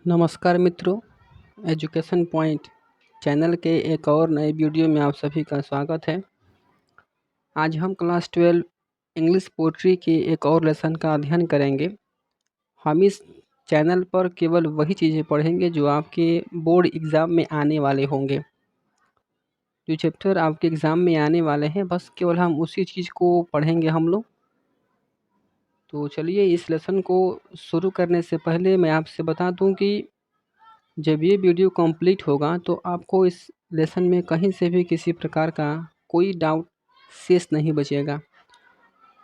नमस्कार मित्रों, education point channel के एक और नए वीडियो में आप सभी का स्वागत है। आज हम क्लास 12 इंग्लिश पोट्री के एक और लेसन का अध्ययन करेंगे। हम इस चैनल पर केवल वही चीज़ें पढ़ेंगे जो आपके बोर्ड एग्ज़ाम में आने वाले होंगे। जो चैप्टर आपके एग्ज़ाम में आने वाले हैं, बस केवल हम उसी चीज़ को पढ़ेंगे हम लोग। तो चलिए, इस लेसन को शुरू करने से पहले मैं आपसे बता दूं कि जब ये वीडियो कंप्लीट होगा तो आपको इस लेसन में कहीं से भी किसी प्रकार का कोई डाउट शेष नहीं बचेगा,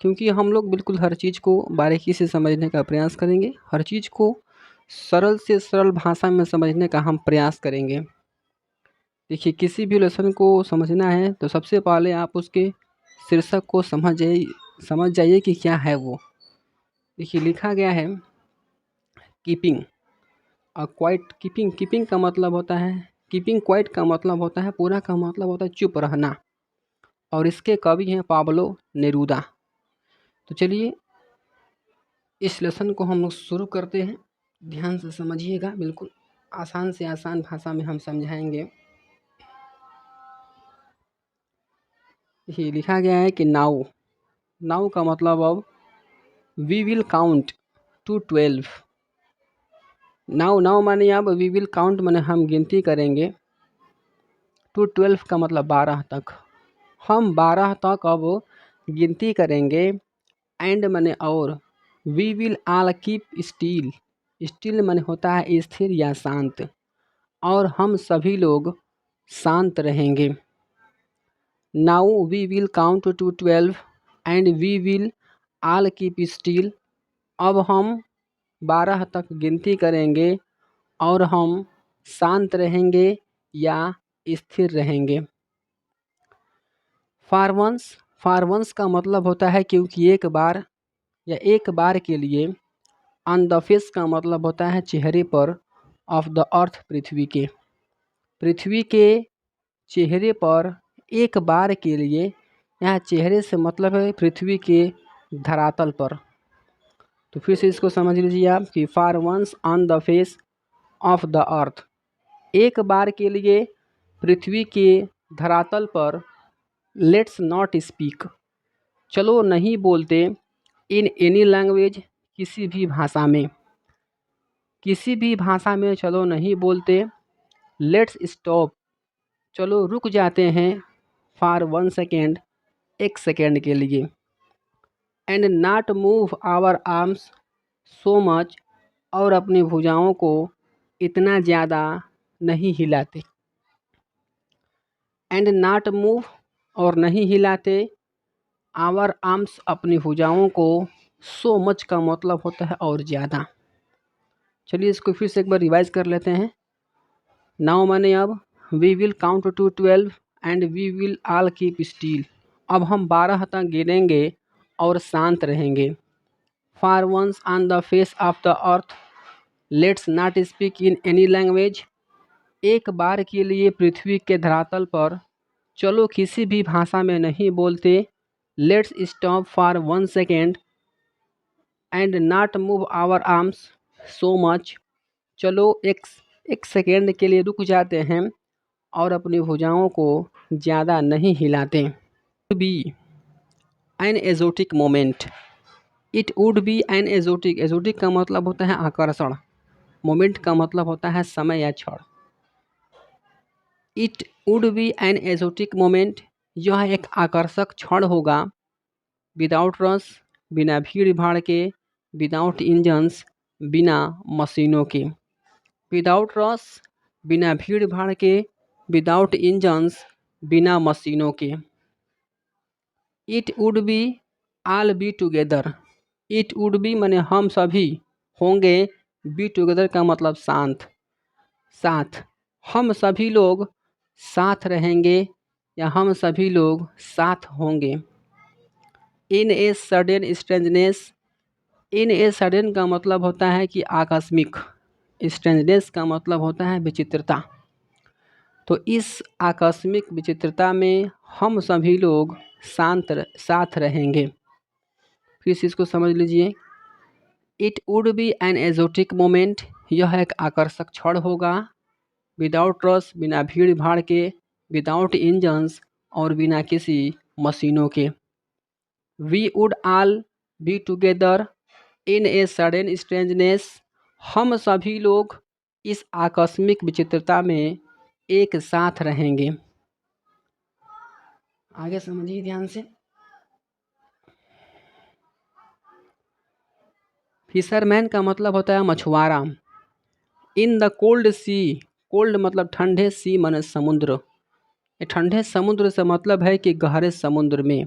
क्योंकि हम लोग बिल्कुल हर चीज़ को बारीकी से समझने का प्रयास करेंगे। हर चीज़ को सरल से सरल भाषा में समझने का हम प्रयास करेंगे। देखिए, किसी भी लेसन को समझना है तो सबसे पहले आप उसके शीर्षक को समझ जाइए कि क्या है वो। देखिए, लिखा गया है कीपिंग क्वाइट। कीपिंग का मतलब होता है, कीपिंग क्वाइट का मतलब होता है, पूरा का मतलब होता है चुप रहना, और इसके कवि हैं पाब्लो नेरूदा। तो चलिए, इस लेसन को हम लोग शुरू करते हैं। ध्यान से समझिएगा, बिल्कुल आसान से आसान भाषा में हम समझाएंगे। ये लिखा गया है कि नाउ का मतलब अब we will count to 12। Now माने अब वी विल काउंट माने हम गिनती करेंगे। टू 12 का मतलब 12 तक। हम 12 तक अब गिनती करेंगे। एंड माने और, we will all keep still. Still माने होता है स्थिर या शांत, और हम सभी लोग शांत रहेंगे। Now we will count to 12 and we will all keep still. अब हम 12 तक गिनती करेंगे और हम शांत रहेंगे या स्थिर रहेंगे। फॉर वंस का मतलब होता है क्योंकि एक बार या एक बार के लिए। ऑन द फेस का मतलब होता है चेहरे पर। ऑफ द अर्थ पृथ्वी के चेहरे पर एक बार के लिए। यहाँ चेहरे से मतलब है पृथ्वी के धरातल पर। तो फिर से इसको समझ लीजिए आप कि for once on the face of the earth, एक बार के लिए पृथ्वी के धरातल पर। लेट्स नॉट स्पीक, चलो नहीं बोलते। इन एनी लैंग्वेज, किसी भी भाषा में चलो नहीं बोलते। लेट्स स्टॉप, चलो रुक जाते हैं। फॉर 1 सेकेंड, एक सेकेंड के लिए। And not move our arms so much, और अपनी भुजाओं को इतना ज़्यादा नहीं हिलाते। एंड नॉट मूव, और नहीं हिलाते। आवर आर्म्स, अपनी भुजाओं को। सो मच का मतलब होता है और ज़्यादा। चलिए, इसको फिर से एक बार रिवाइज कर लेते हैं। नाउ माने अब, we will count to 12 and we will all keep still. अब हम 12 तक गिनेंगे और शांत रहेंगे। For once on the face of the earth, let's not speak in any language. एक बार के लिए पृथ्वी के धरातल पर चलो किसी भी भाषा में नहीं बोलते। Let's stop for 1 second and not move our arms so much, चलो एक सेकेंड के लिए रुक जाते हैं और अपनी भुजाओं को ज़्यादा नहीं हिलाते। Be an exotic moment, it would be an exotic का मतलब होता है आकर्षण। मोमेंट का मतलब होता है समय या क्षण। It would be an exotic moment, यह एक आकर्षक क्षण होगा। विदाउट रस, बिना भीड़ भाड़ के। विदाउट इंजन्स, बिना मशीनों के। विदाउट रस, बिना भीड़ भाड़ के। विदाउट इंजन्स, बिना मशीनों के। It would B all be together. It would B माने हम सभी होंगे। बी टुगेदर का मतलब साथ। हम सभी लोग साथ रहेंगे या हम सभी लोग साथ होंगे। In a sudden strangeness, in a sudden का मतलब होता है कि आकस्मिक। स्ट्रेंजनेस का मतलब होता है विचित्रता। तो इस आकस्मिक विचित्रता में हम सभी लोग साथ रहेंगे। फिर से इसको समझ लीजिए। It would be an exotic moment, यह एक आकर्षक क्षण होगा। विदाउट रश, बिना भीड़ भाड़ के, विदाउट इंजन्स और बिना किसी मशीनों के। We would all be together in a sudden strangeness. हम सभी लोग इस आकस्मिक विचित्रता में एक साथ रहेंगे। आगे समझिए ध्यान से। फिशरमैन का मतलब होता है मछुआरा। In the cold sea, cold मतलब ठंडे, सी माने समुद्र। ये ठंडे समुद्र से मतलब है कि गहरे समुद्र में।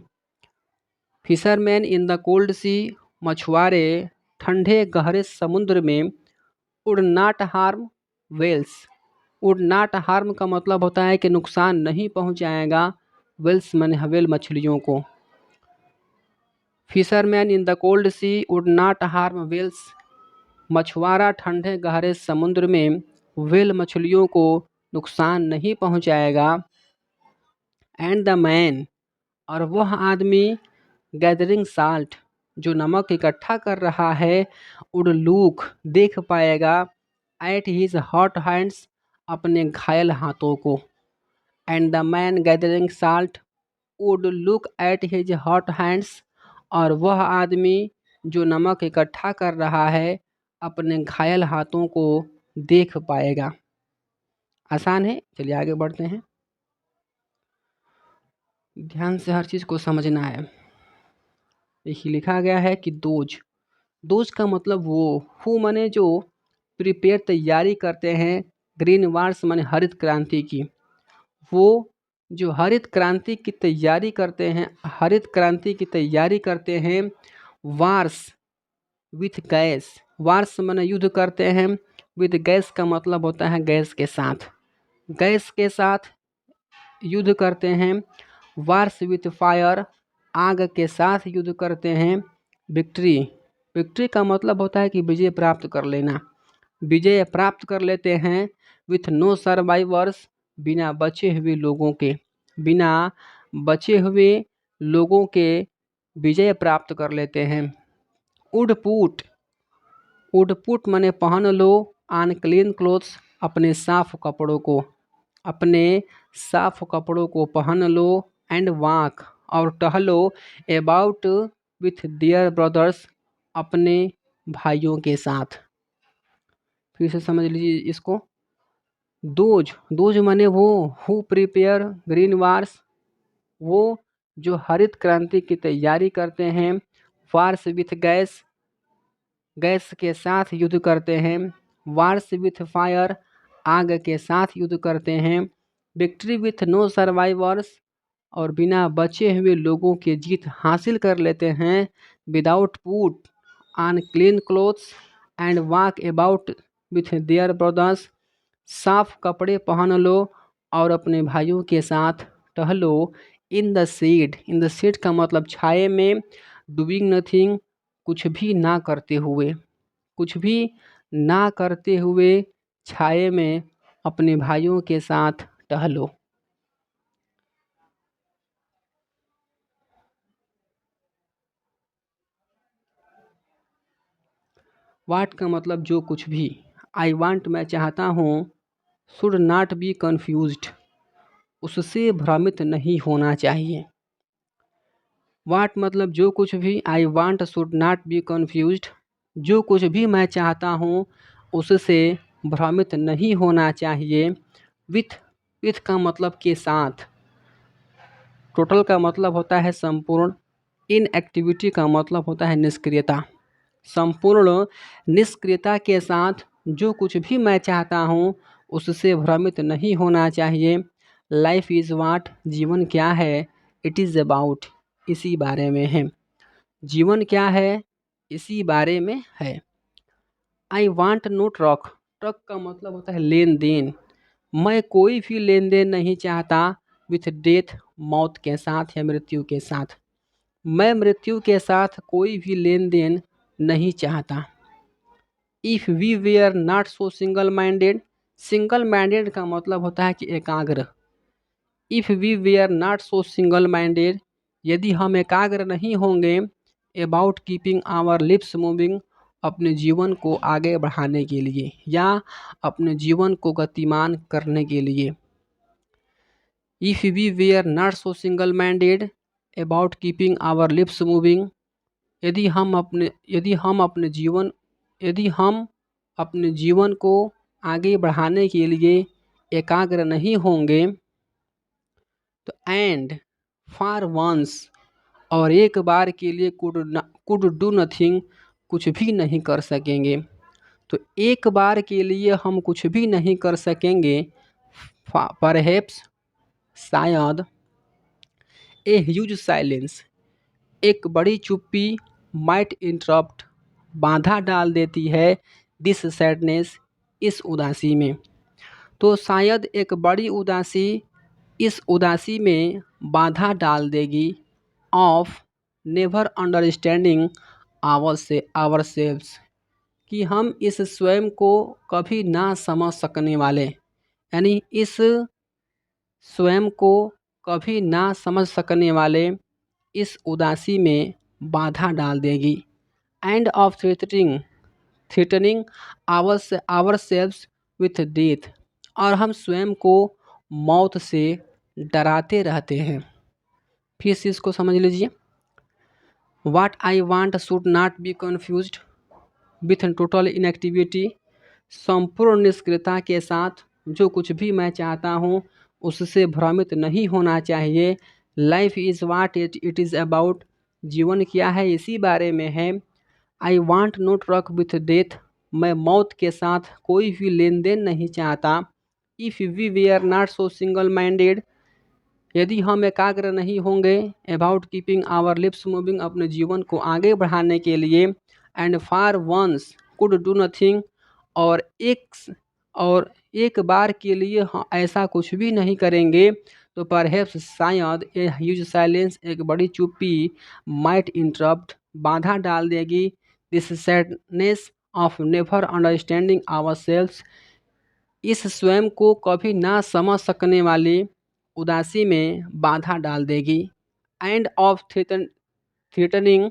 Fisherman in the cold sea, मछुआरे ठंडे गहरे समुद्र में। Would not harm whales. Would not harm का मतलब होता है कि नुकसान नहीं पहुंचाएगा। वेल्स माने हवेल मछलियों को। Fisherman in the cold sea would not harm whales. मछुआरा ठंडे गहरे समुद्र में व्हेल मछलियों को नुकसान नहीं पहुंचाएगा। एंड द मैन, और वह आदमी गैदरिंग साल्ट, जो नमक इकट्ठा कर रहा है, वुड लुक, देख पाएगा, एट हिज हॉट हैंड्स, अपने घायल हाथों को। And the man gathering salt would look at his hot hands, और वह आदमी जो नमक इकट्ठा कर रहा है अपने घायल हाथों को देख पाएगा। आसान है, चलिए आगे बढ़ते हैं। ध्यान से हर चीज़ को समझना है। देखिए लिखा गया है कि दोज। दोज का मतलब वो, हु माने जो प्रिपेयर तैयारी करते हैं, ग्रीन वार्स माने हरित क्रांति की। वो जो हरित क्रांति की तैयारी करते हैं, हरित क्रांति की तैयारी करते हैं। वार्स विथ गैस, वार्स माने युद्ध करते हैं। विथ गैस का मतलब होता है गैस के साथ, गैस के साथ युद्ध करते हैं। वार्स विथ फायर, आग के साथ युद्ध करते हैं। विक्ट्री, विक्ट्री का मतलब होता है कि विजय प्राप्त कर लेना, विजय प्राप्त कर लेते हैं। विथ नो सर्वाइवर्स, बिना बचे हुए लोगों के, बिना बचे हुए लोगों के विजय प्राप्त कर लेते हैं। उडपुट, उडपुट माने पहन लो, अनक्लीन क्लोथ्स, अपने साफ कपड़ों को, अपने साफ कपड़ों को पहन लो। एंड वॉक, और टहलो, अबाउट विथ देयर ब्रदर्स, अपने भाइयों के साथ। फिर से समझ लीजिए इसको। दोज, दोज माने वो, हु प्रिपेयर ग्रीन वार्स, वो जो हरित क्रांति की तैयारी करते हैं। वार्स विथ गैस, गैस के साथ युद्ध करते हैं। वार्स विथ फायर, आग के साथ युद्ध करते हैं। विक्ट्री विथ नो सर्वाइवर्स, और बिना बचे हुए लोगों की जीत हासिल कर लेते हैं। Without put on clean clothes and walk about with their brothers, साफ कपड़े पहन लो और अपने भाइयों के साथ टहलो। In the shade, in the shade का मतलब छाए में। डूइंग नथिंग, कुछ भी ना करते हुए, कुछ भी ना करते हुए छाए में अपने भाइयों के साथ टहलो। वाट का मतलब जो कुछ भी। आई वांट मैं चाहता हूँ। शुड नॉट बी कन्फ्यूज्ड, उससे भ्रमित नहीं होना चाहिए। वाट मतलब जो कुछ भी। I want should not be confused, जो कुछ भी मैं चाहता हूँ उससे भ्रमित नहीं होना चाहिए। विथ, विथ का मतलब के साथ। टोटल का मतलब होता है संपूर्ण। इनएक्टिविटी का मतलब होता है निष्क्रियता। संपूर्ण निष्क्रियता के साथ जो कुछ भी मैं चाहता हूँ उससे भ्रमित नहीं होना चाहिए। लाइफ इज़ वाट, जीवन क्या है। इट इज़ अबाउट, इसी बारे में है। जीवन क्या है, इसी बारे में है। I want no truck, truck का मतलब होता है लेन देन। मैं कोई भी लेन देन नहीं चाहता। विथ डेथ, मौत के साथ या मृत्यु के साथ। मैं मृत्यु के साथ कोई भी लेन देन नहीं चाहता। If we were not so single minded, single minded का मतलब होता है कि एकाग्र। If we were not so single minded, यदि हम एकाग्र नहीं होंगे। About keeping our lips moving, अपने जीवन को आगे बढ़ाने के लिए या अपने जीवन को गतिमान करने के लिए। If we were not so single minded about keeping our lips moving, यदि हम अपने जीवन को आगे बढ़ाने के लिए एकाग्र नहीं होंगे तो एंड फॉर वंस, और एक बार के लिए कुड डू नथिंग, कुछ भी नहीं कर सकेंगे। तो एक बार के लिए हम कुछ भी नहीं कर सकेंगे। परहैप्स, शायद, ए ह्यूज साइलेंस, एक बड़ी चुप्पी, माइट इंटरप्ट, बाधा डाल देती है, दिस सैडनेस, इस उदासी में। तो शायद एक बड़ी उदासी इस उदासी में बाधा डाल देगी। ऑफ नेवर अंडरस्टैंडिंग आवरसेल्व्स, कि हम इस स्वयं को कभी ना समझ सकने वाले, यानी इस स्वयं को कभी ना समझ सकने वाले इस उदासी में बाधा डाल देगी। End of threatening ourselves with death, और हम स्वयं को मौत से डराते रहते हैं। फिर से इसको समझ लीजिए। What I want should not be confused with total inactivity, संपूर्ण निष्क्रियता के साथ जो कुछ भी मैं चाहता हूँ उससे भ्रमित नहीं होना चाहिए। Life is what it is about, जीवन क्या है इसी बारे में है। I want no truck with death, मैं मौत के साथ कोई भी लेन देन नहीं चाहता। If we were not so single minded, यदि हम एकाग्र नहीं होंगे about keeping our lips moving, अपने जीवन को आगे बढ़ाने के लिए। And for once could do nothing, और एक बार के लिए ऐसा कुछ भी नहीं करेंगे तो परहैप्स, शायद, ए ह्यूज साइलेंस, एक बड़ी चुप्पी, माइट इंटरप्ट, बाधा डाल देगी, this sadness of never understanding ourselves, इस स्वयं को कभी ना समझ सकने वाली उदासी में बाधा डाल देगी। End of threatening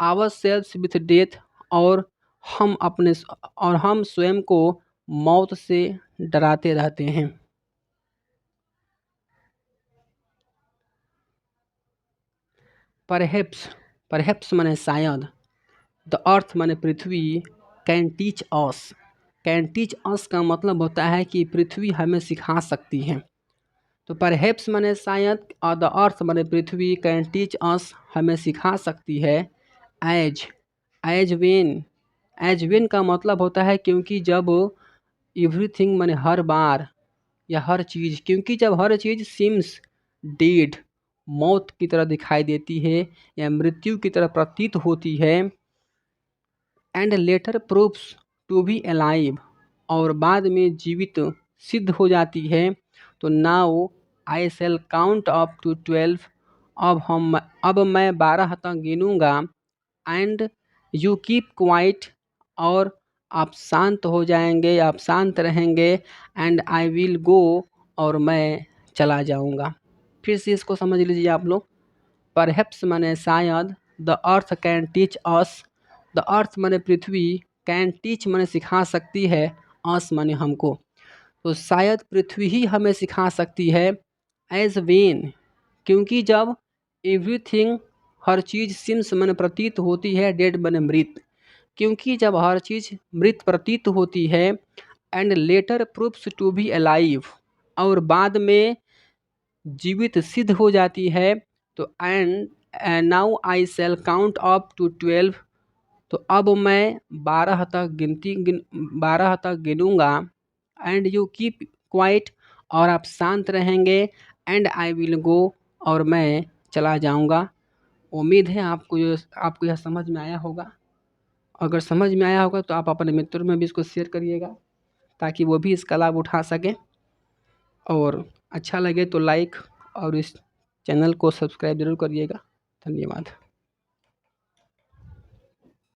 ourselves with death, और हम स्वयं को मौत से डराते रहते हैं। परहैप्स माने शायद, द अर्थ माने पृथ्वी, कैन टीच अस का मतलब होता है कि पृथ्वी हमें सिखा सकती है। तो परहैप्स माने शायद और द अर्थ माने पृथ्वी, कैन टीच अस, हमें सिखा सकती है। एज वेन का मतलब होता है क्योंकि जब, एवरीथिंग माने हर बार या हर चीज़, क्योंकि जब हर चीज़ सीम्स डेड, मौत की तरह दिखाई देती है या मृत्यु की तरह प्रतीत होती है। And later proves to be alive, और बाद में जीवित सिद्ध हो जाती है। तो now I shall count up to 12, अब मैं 12 तक गिनूंगा। एंड यू कीप क्वाइट, और आप शांत हो जाएंगे, आप शांत रहेंगे। एंड आई विल गो, और मैं चला जाऊंगा। फिर से इसको समझ लीजिए आप लोग। परहैप्स माने शायद, the earth can teach us, the earth माने पृथ्वी, कैन टीच माने सिखा सकती है, अस माने हमको। तो शायद पृथ्वी ही हमें सिखा सकती है। एज वेन, क्योंकि जब, एवरीथिंग, हर चीज़, सिम्स माने प्रतीत होती है, डेड माने मृत, क्योंकि जब हर चीज़ मृत प्रतीत होती है। And later proves to be alive, और बाद में जीवित सिद्ध हो जाती है। तो and now I shall count up to 12, तो अब मैं 12 तक गिनूंगा। एंड यू कीप क्वाइट, और आप शांत रहेंगे। एंड आई विल गो, और मैं चला जाऊंगा। उम्मीद है आपको यह समझ में आया होगा। अगर समझ में आया होगा तो आप अपने मित्रों में भी इसको शेयर करिएगा ताकि वो भी इसका लाभ उठा सकें। और अच्छा लगे तो लाइक और इस चैनल को सब्सक्राइब जरूर करिएगा। धन्यवाद।